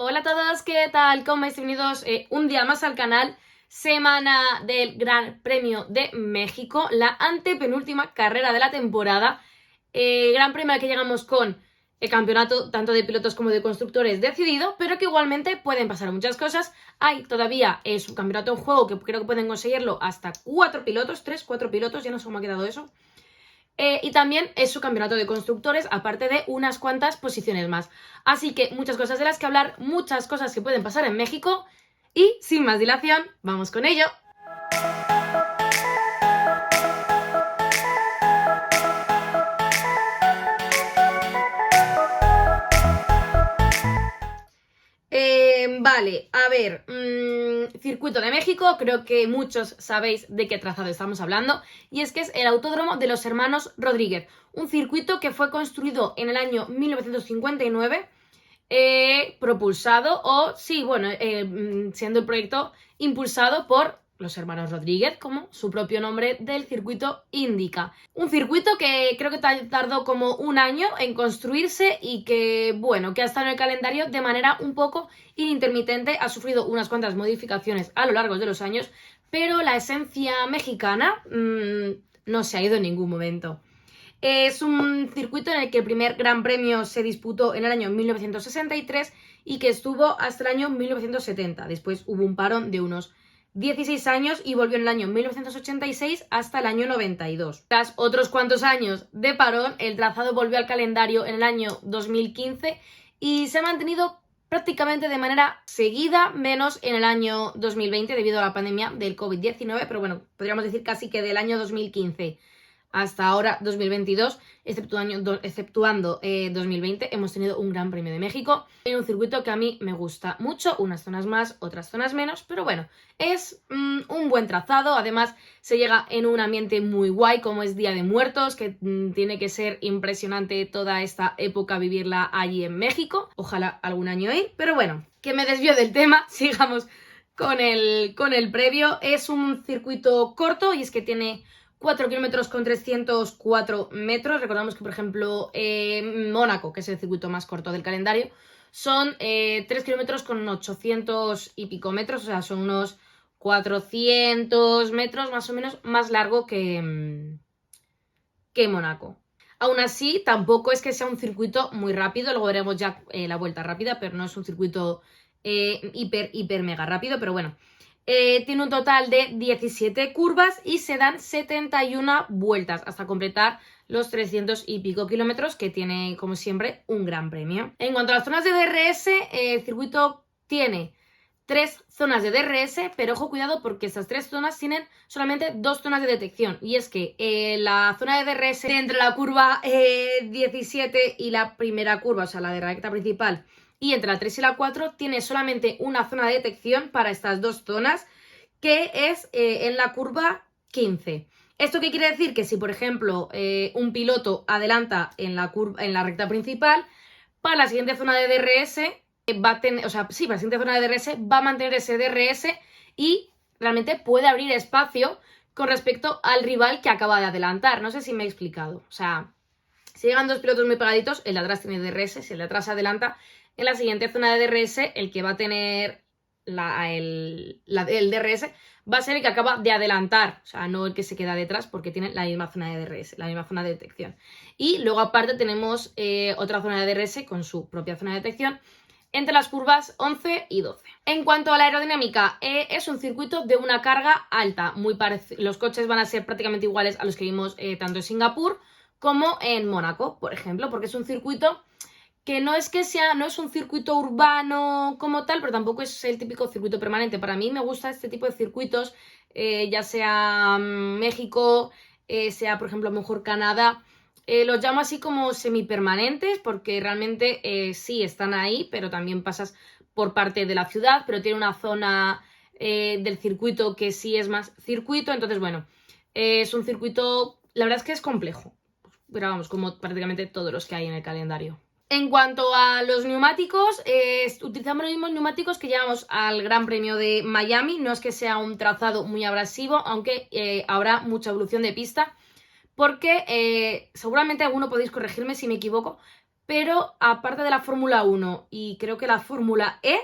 Hola a todos, ¿qué tal? ¿Cómo estáis? Bienvenidos un día más al canal. Semana del Gran Premio de México, la antepenúltima carrera de la temporada. Gran Premio al que llegamos con el campeonato tanto de pilotos como de constructores decidido, pero que igualmente pueden pasar muchas cosas. Hay todavía su campeonato en juego, que creo que pueden conseguirlo hasta 4 pilotos, 3, 4 pilotos, ya no sé cómo ha quedado eso. Y también es su campeonato de constructores, aparte de unas cuantas posiciones más. Así que muchas cosas de las que hablar, muchas cosas que pueden pasar en México. Y sin más dilación, vamos con ello. Vale, a ver, Circuito de México, creo que muchos sabéis de qué trazado estamos hablando, y es que es el Autódromo de los Hermanos Rodríguez, un circuito que fue construido en el año 1959, propulsado, o sí, bueno, siendo el proyecto impulsado por los hermanos Rodríguez, como su propio nombre del circuito indica. Un circuito que creo que tardó como un año en construirse y que, bueno, que ha estado en el calendario de manera un poco intermitente, ha sufrido unas cuantas modificaciones a lo largo de los años, pero la esencia mexicana no se ha ido en ningún momento. Es un circuito en el que el primer Gran Premio se disputó en el año 1963 y que estuvo hasta el año 1970. Después hubo un parón de unos 16 años y volvió en el año 1986 hasta el año 92. Tras otros cuantos años de parón, el trazado volvió al calendario en el año 2015 y se ha mantenido prácticamente de manera seguida, menos en el año 2020 debido a la pandemia del COVID-19, pero bueno, podríamos decir casi que del año 2015 hasta ahora 2022, exceptuando 2020, hemos tenido un Gran Premio de México en un circuito que a mí me gusta mucho, unas zonas más, otras zonas menos, pero bueno, es un buen trazado. Además se llega en un ambiente muy guay como es Día de Muertos, que tiene que ser impresionante toda esta época vivirla allí en México, ojalá algún año ir, pero bueno, que me desvío del tema, sigamos con el previo. Es un circuito corto y es que tiene 4 kilómetros con 304 metros. Recordamos que, por ejemplo, Mónaco, que es el circuito más corto del calendario, son 3 kilómetros con 800 y pico metros, o sea, son unos 400 metros más o menos más largo que Mónaco. Aún así, tampoco es que sea un circuito muy rápido, luego veremos ya la vuelta rápida, pero no es un circuito hiper mega rápido, pero bueno. Tiene un total de 17 curvas y se dan 71 vueltas hasta completar los 300 y pico kilómetros que tiene, como siempre, un gran premio. En cuanto a las zonas de DRS, el circuito tiene 3 zonas de DRS, pero ojo, cuidado, porque estas 3 zonas tienen solamente 2 zonas de detección. Y es que la zona de DRS entre la curva 17 y la primera curva, o sea, la de recta principal, y entre la 3 y la 4 tiene solamente una zona de detección para estas 2 zonas, que es en la curva 15. ¿Esto qué quiere decir? Que si, por ejemplo, un piloto adelanta en la recta principal, para la siguiente zona de DRS va a tener, o sea, sí, para la siguiente zona de DRS va a mantener ese DRS y realmente puede abrir espacio con respecto al rival que acaba de adelantar. No sé si me he explicado. O sea, si llegan 2 pilotos muy pegaditos, el de atrás tiene DRS, si el de atrás adelanta, en la siguiente zona de DRS, el que va a tener el DRS va a ser el que acaba de adelantar, o sea, no el que se queda detrás, porque tiene la misma zona de DRS, la misma zona de detección. Y luego aparte tenemos otra zona de DRS con su propia zona de detección entre las curvas 11 y 12. En cuanto a la aerodinámica, es un circuito de una carga alta, los coches van a ser prácticamente iguales a los que vimos tanto en Singapur como en Mónaco, por ejemplo, porque es un circuito que no es un circuito urbano como tal, pero tampoco es el típico circuito permanente. Para mí me gusta este tipo de circuitos, ya sea México, sea por ejemplo a lo mejor Canadá. Los llamo así como semipermanentes porque realmente sí están ahí, pero también pasas por parte de la ciudad, pero tiene una zona del circuito que sí es más circuito. Entonces, bueno, es un circuito, la verdad es que es complejo, pero vamos, como prácticamente todos los que hay en el calendario. En cuanto a los neumáticos, utilizamos los mismos neumáticos que llevamos al Gran Premio de Miami. No es que sea un trazado muy abrasivo, aunque habrá mucha evolución de pista, porque seguramente alguno podéis corregirme si me equivoco, pero aparte de la Fórmula 1 y creo que la Fórmula E,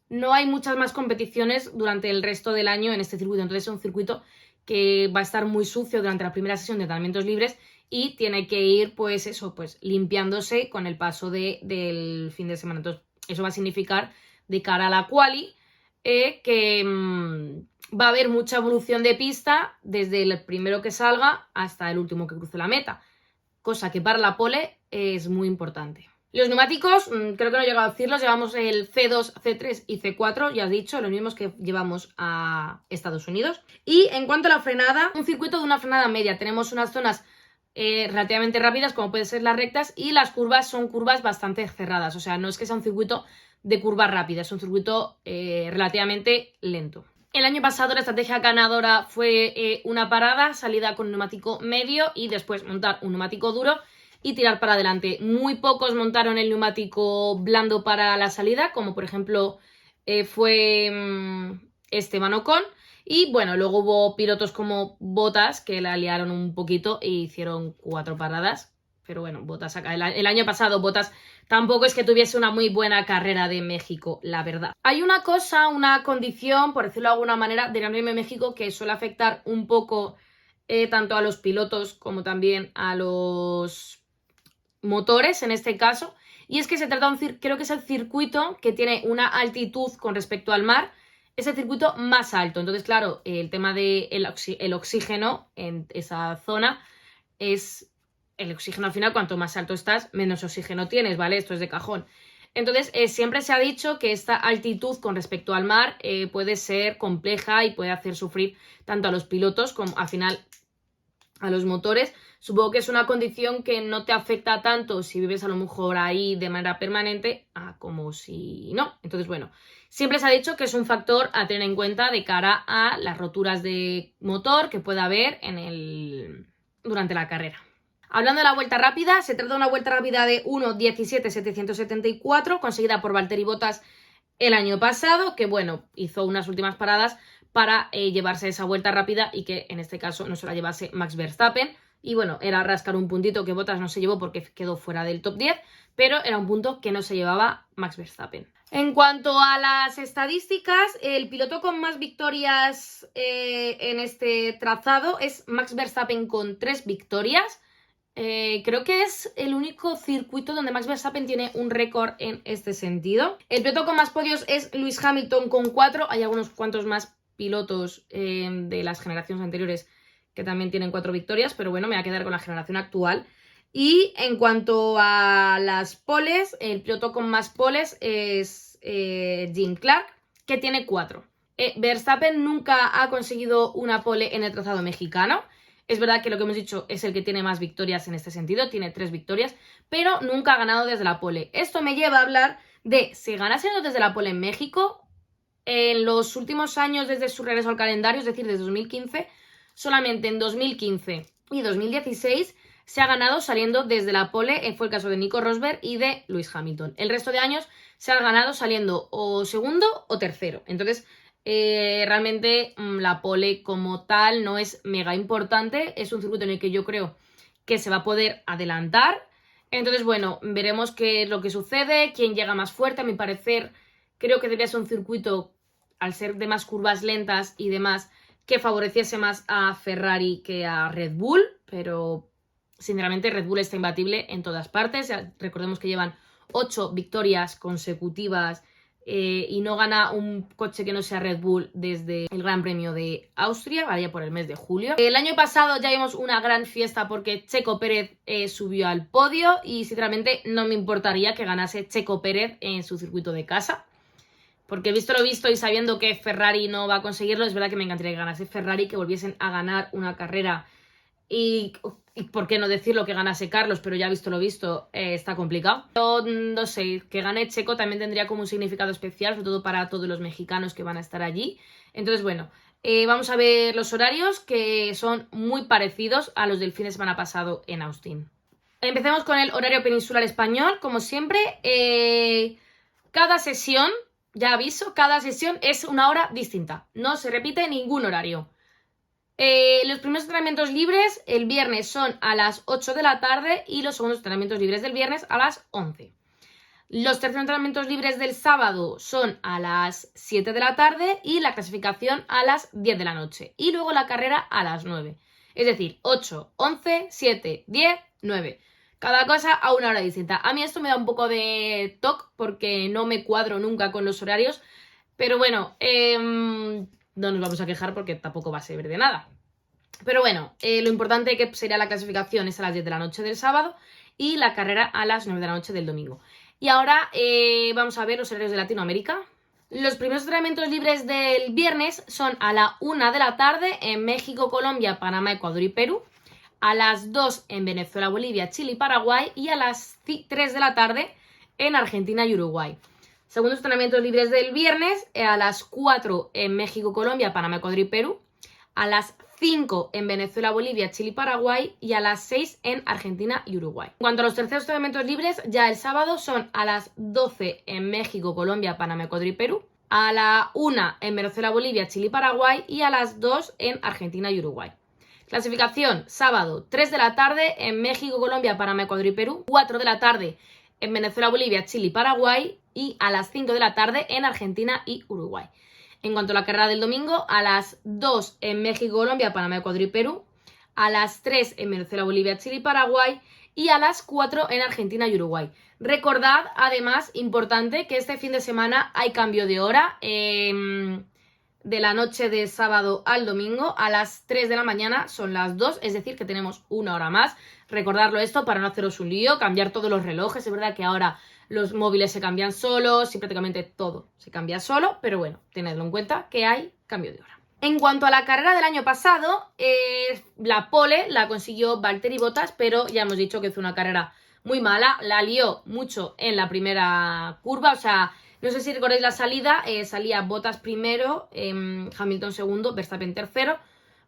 no hay muchas más competiciones durante el resto del año en este circuito. Entonces es un circuito que va a estar muy sucio durante la primera sesión de entrenamientos libres y tiene que ir, pues eso, pues limpiándose con el paso del fin de semana. Entonces eso va a significar de cara a la quali que va a haber mucha evolución de pista desde el primero que salga hasta el último que cruce la meta, cosa que para la pole es muy importante. Los neumáticos, creo que no he llegado a decirlos, llevamos el C2, C3 y C4, ya has dicho, los mismos que llevamos a Estados Unidos. Y en cuanto a la frenada, un circuito de una frenada media. Tenemos unas zonas relativamente rápidas, como pueden ser las rectas, y las curvas son curvas bastante cerradas. O sea, no es que sea un circuito de curvas rápidas, es un circuito relativamente lento. El año pasado la estrategia ganadora fue una parada, salida con neumático medio y después montar un neumático duro y tirar para adelante. Muy pocos montaron el neumático blando para la salida, como por ejemplo fue Esteban Ocon. Y bueno, luego hubo pilotos como Bottas que la liaron un poquito e hicieron 4 paradas. Pero bueno, Bottas acá. El año pasado Bottas tampoco es que tuviese una muy buena carrera de México, la verdad. Hay una cosa, una condición, por decirlo de alguna manera, del Gran Premio de México que suele afectar un poco tanto a los pilotos como también a los motores en este caso, y es que se trata de creo que es el circuito que tiene una altitud con respecto al mar, es el circuito más alto. Entonces, claro, el tema del oxígeno en esa zona es el oxígeno al final, cuanto más alto estás, menos oxígeno tienes, ¿vale? Esto es de cajón. Entonces, siempre se ha dicho que esta altitud con respecto al mar puede ser compleja y puede hacer sufrir tanto a los pilotos como al final a los motores. Supongo que es una condición que no te afecta tanto si vives a lo mejor ahí de manera permanente como si no. Entonces, bueno, siempre se ha dicho que es un factor a tener en cuenta de cara a las roturas de motor que pueda haber durante la carrera. Hablando de la vuelta rápida, se trata de una vuelta rápida de 1.17.774 conseguida por Valtteri Bottas el año pasado, que bueno, hizo unas últimas paradas para llevarse esa vuelta rápida y que en este caso no se la llevase Max Verstappen. Y bueno, era rascar un puntito que Bottas no se llevó porque quedó fuera del top 10, pero era un punto que no se llevaba Max Verstappen. En cuanto a las estadísticas, el piloto con más victorias en este trazado es Max Verstappen con 3 victorias. Creo que es el único circuito donde Max Verstappen tiene un récord en este sentido. El piloto con más podios es Lewis Hamilton con 4. Hay algunos cuantos más pilotos de las generaciones anteriores que también tienen 4 victorias, pero bueno, me voy a quedar con la generación actual. Y en cuanto a las poles, el piloto con más poles es Jim Clark, que tiene 4. Verstappen nunca ha conseguido una pole en el trazado mexicano. Es verdad que lo que hemos dicho es el que tiene más victorias en este sentido, tiene 3 victorias, pero nunca ha ganado desde la pole. Esto me lleva a hablar de si ganase desde la pole en México, en los últimos años desde su regreso al calendario, es decir, desde 2015, solamente en 2015 y 2016 se ha ganado saliendo desde la pole, fue el caso de Nico Rosberg y de Lewis Hamilton. El resto de años se ha ganado saliendo o segundo o tercero. Entonces, realmente la pole como tal no es mega importante, es un circuito en el que yo creo que se va a poder adelantar. Entonces, bueno, veremos qué es lo que sucede, quién llega más fuerte. A mi parecer, creo que debería ser un circuito, al ser de más curvas lentas y demás, que favoreciese más a Ferrari que a Red Bull, pero sinceramente Red Bull está imbatible en todas partes. Recordemos que llevan 8 victorias consecutivas y no gana un coche que no sea Red Bull desde el Gran Premio de Austria, vaya por el mes de julio. El año pasado ya vimos una gran fiesta porque Checo Pérez subió al podio y sinceramente no me importaría que ganase Checo Pérez en su circuito de casa. Porque visto lo visto y sabiendo que Ferrari no va a conseguirlo, es verdad que me encantaría que ganase Ferrari, que volviesen a ganar una carrera y por qué no decirlo, que ganase Carlos, pero ya visto lo visto, está complicado. Yo no sé, que gane Checo también tendría como un significado especial, sobre todo para todos los mexicanos que van a estar allí. Entonces, bueno, vamos a ver los horarios, que son muy parecidos a los del fin de semana pasado en Austin. Empecemos con el horario peninsular español, como siempre. Cada sesión, ya aviso, cada sesión es una hora distinta. No se repite ningún horario. Los primeros entrenamientos libres el viernes son a las 8 de la tarde y los segundos entrenamientos libres del viernes a las 11. Los terceros entrenamientos libres del sábado son a las 7 de la tarde y la clasificación a las 10 de la noche. Y luego la carrera a las 9. Es decir, 8, 11, 7, 10, 9. Cada cosa a una hora distinta. A mí esto me da un poco de toque porque no me cuadro nunca con los horarios. Pero bueno, no nos vamos a quejar porque tampoco va a servir de nada. Pero bueno, lo importante que sería la clasificación es a las 10 de la noche del sábado y la carrera a las 9 de la noche del domingo. Y ahora vamos a ver los horarios de Latinoamérica. Los primeros entrenamientos libres del viernes son a la 1 de la tarde en México, Colombia, Panamá, Ecuador y Perú. A las 2 en Venezuela, Bolivia, Chile y Paraguay. Y a las 3 de la tarde en Argentina y Uruguay. Segundos entrenamientos libres del viernes a las 4 en México, Colombia, Panamá, Ecuador y Perú. A las 5 en Venezuela, Bolivia, Chile y Paraguay y a las 6 en Argentina y Uruguay. En cuanto a los terceros entrenamientos libres, ya el sábado son a las 12 en México, Colombia, Panamá, Ecuador y Perú, a la 1 en Venezuela, Bolivia, Chile y Paraguay y a las 2 en Argentina y Uruguay. Clasificación, sábado, 3 de la tarde en México, Colombia, Panamá, Ecuador y Perú, 4 de la tarde en Venezuela, Bolivia, Chile y Paraguay y a las 5 de la tarde en Argentina y Uruguay. En cuanto a la carrera del domingo, a las 2 en México, Colombia, Panamá, Ecuador y Perú, a las 3 en Venezuela, Bolivia, Chile y Paraguay y a las 4 en Argentina y Uruguay. Recordad, además, importante, que este fin de semana hay cambio de hora de la noche de sábado al domingo. A las 3 de la mañana son las 2, es decir, que tenemos una hora más. Recordarlo esto para no haceros un lío, cambiar todos los relojes. Es verdad que ahora los móviles se cambian solos y prácticamente todo se cambia solo, pero bueno, tenedlo en cuenta que hay cambio de hora. En cuanto a la carrera del año pasado, la pole la consiguió Valtteri Bottas, pero ya hemos dicho que fue una carrera muy mala, la lió mucho en la primera curva, o sea, no sé si recordáis la salida, salía Bottas primero, Hamilton segundo, Verstappen tercero.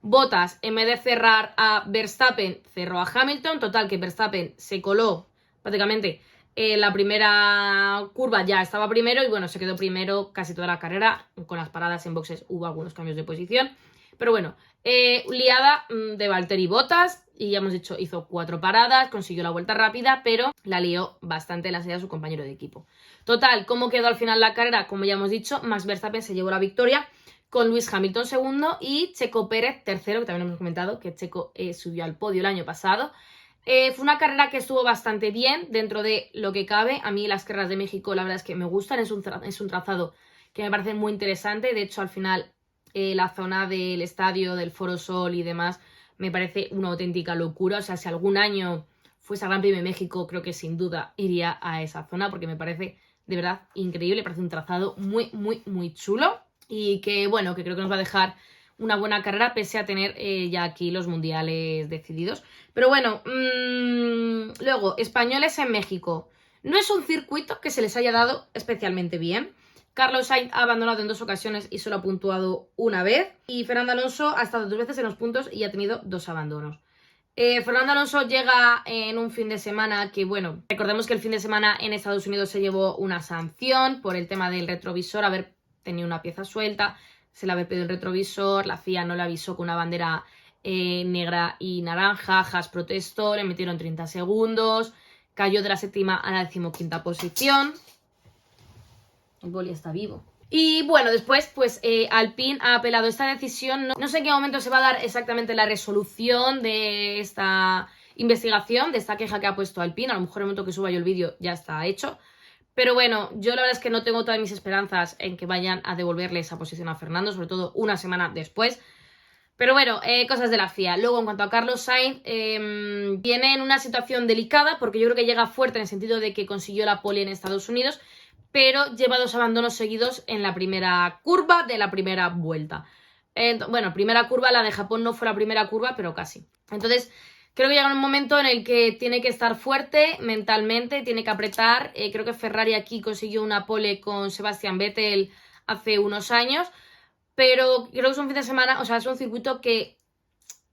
Bottas, en vez de cerrar a Verstappen, cerró a Hamilton, total que Verstappen se coló prácticamente la primera curva, ya estaba primero y bueno, se quedó primero casi toda la carrera. Con las paradas en boxes hubo algunos cambios de posición, pero bueno, liada de Valtteri Bottas y ya hemos dicho, hizo 4 paradas, consiguió la vuelta rápida, pero la lió bastante la salida de su compañero de equipo. Total, ¿cómo quedó al final la carrera? Como ya hemos dicho, Max Verstappen se llevó la victoria con Lewis Hamilton segundo y Checo Pérez tercero, que también hemos comentado que Checo subió al podio el año pasado. Fue una carrera que estuvo bastante bien dentro de lo que cabe. A mí las carreras de México la verdad es que me gustan, es un trazado que me parece muy interesante. De hecho, al final la zona del estadio, del Foro Sol y demás me parece una auténtica locura. O sea, si algún año fuese al Gran Premio de México, creo que sin duda iría a esa zona porque me parece de verdad increíble. Me parece un trazado muy, muy, muy chulo y que bueno, que creo que nos va a dejar una buena carrera pese a tener ya aquí los mundiales decididos. Pero bueno, luego, españoles en México. No es un circuito que se les haya dado especialmente bien. Carlos Sainz ha abandonado en 2 ocasiones y solo ha puntuado una vez. Y Fernando Alonso ha estado 2 veces en los puntos y ha tenido 2 abandonos. Fernando Alonso llega en un fin de semana que, bueno, recordemos que el fin de semana en Estados Unidos se llevó una sanción por el tema del retrovisor, haber tenido una pieza suelta. Se le había pedido el retrovisor, la FIA no le avisó con una bandera negra y naranja, Haas protestó, le metieron 30 segundos, cayó de la 7ª a la 15ª posición. El boli está vivo. Y bueno, después pues Alpine ha apelado esta decisión. No sé en qué momento se va a dar exactamente la resolución de esta investigación, de esta queja que ha puesto Alpine. A lo mejor en el momento que suba yo el vídeo ya está hecho. Pero bueno, yo la verdad es que no tengo todas mis esperanzas en que vayan a devolverle esa posición a Fernando, sobre todo una semana después. Pero bueno, cosas de la FIA. Luego, en cuanto a Carlos Sainz, viene en una situación delicada porque yo creo que llega fuerte en el sentido de que consiguió la pole en Estados Unidos, pero lleva 2 abandonos seguidos en la primera curva de la primera vuelta. Bueno, primera curva, la de Japón no fue la primera curva, pero casi. Entonces, creo que llega un momento en el que tiene que estar fuerte mentalmente, tiene que apretar. Creo que Ferrari aquí consiguió una pole con Sebastian Vettel hace unos años, pero creo que es un fin de semana, o sea, es un circuito que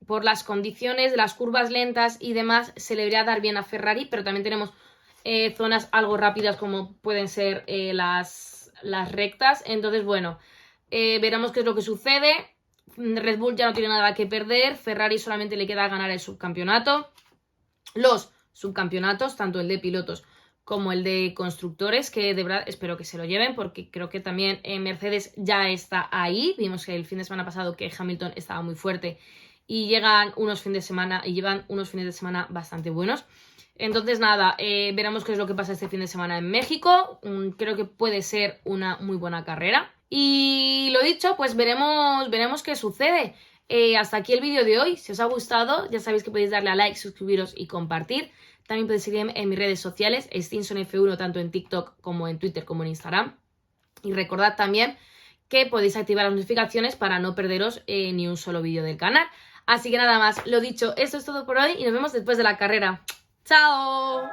por las condiciones de las curvas lentas y demás se le debería dar bien a Ferrari, pero también tenemos zonas algo rápidas como pueden ser las rectas. Entonces, bueno, veremos qué es lo que sucede. Red Bull ya no tiene nada que perder, Ferrari solamente le queda ganar el subcampeonato. Los subcampeonatos, tanto el de pilotos como el de constructores, que de verdad espero que se lo lleven, porque creo que también Mercedes ya está ahí. Vimos que el fin de semana pasado que Hamilton estaba muy fuerte y llevan unos fines de semana bastante buenos. Entonces nada, veremos qué es lo que pasa este fin de semana en México. Creo que puede ser una muy buena carrera. Y lo dicho, pues veremos qué sucede. Hasta aquí el vídeo de hoy. Si os ha gustado, ya sabéis que podéis darle a like, suscribiros y compartir. También podéis seguirme en mis redes sociales, StinsonF1, tanto en TikTok como en Twitter como en Instagram. Y recordad también que podéis activar las notificaciones para no perderos ni un solo vídeo del canal. Así que nada más, lo dicho, esto es todo por hoy y nos vemos después de la carrera. ¡Chao!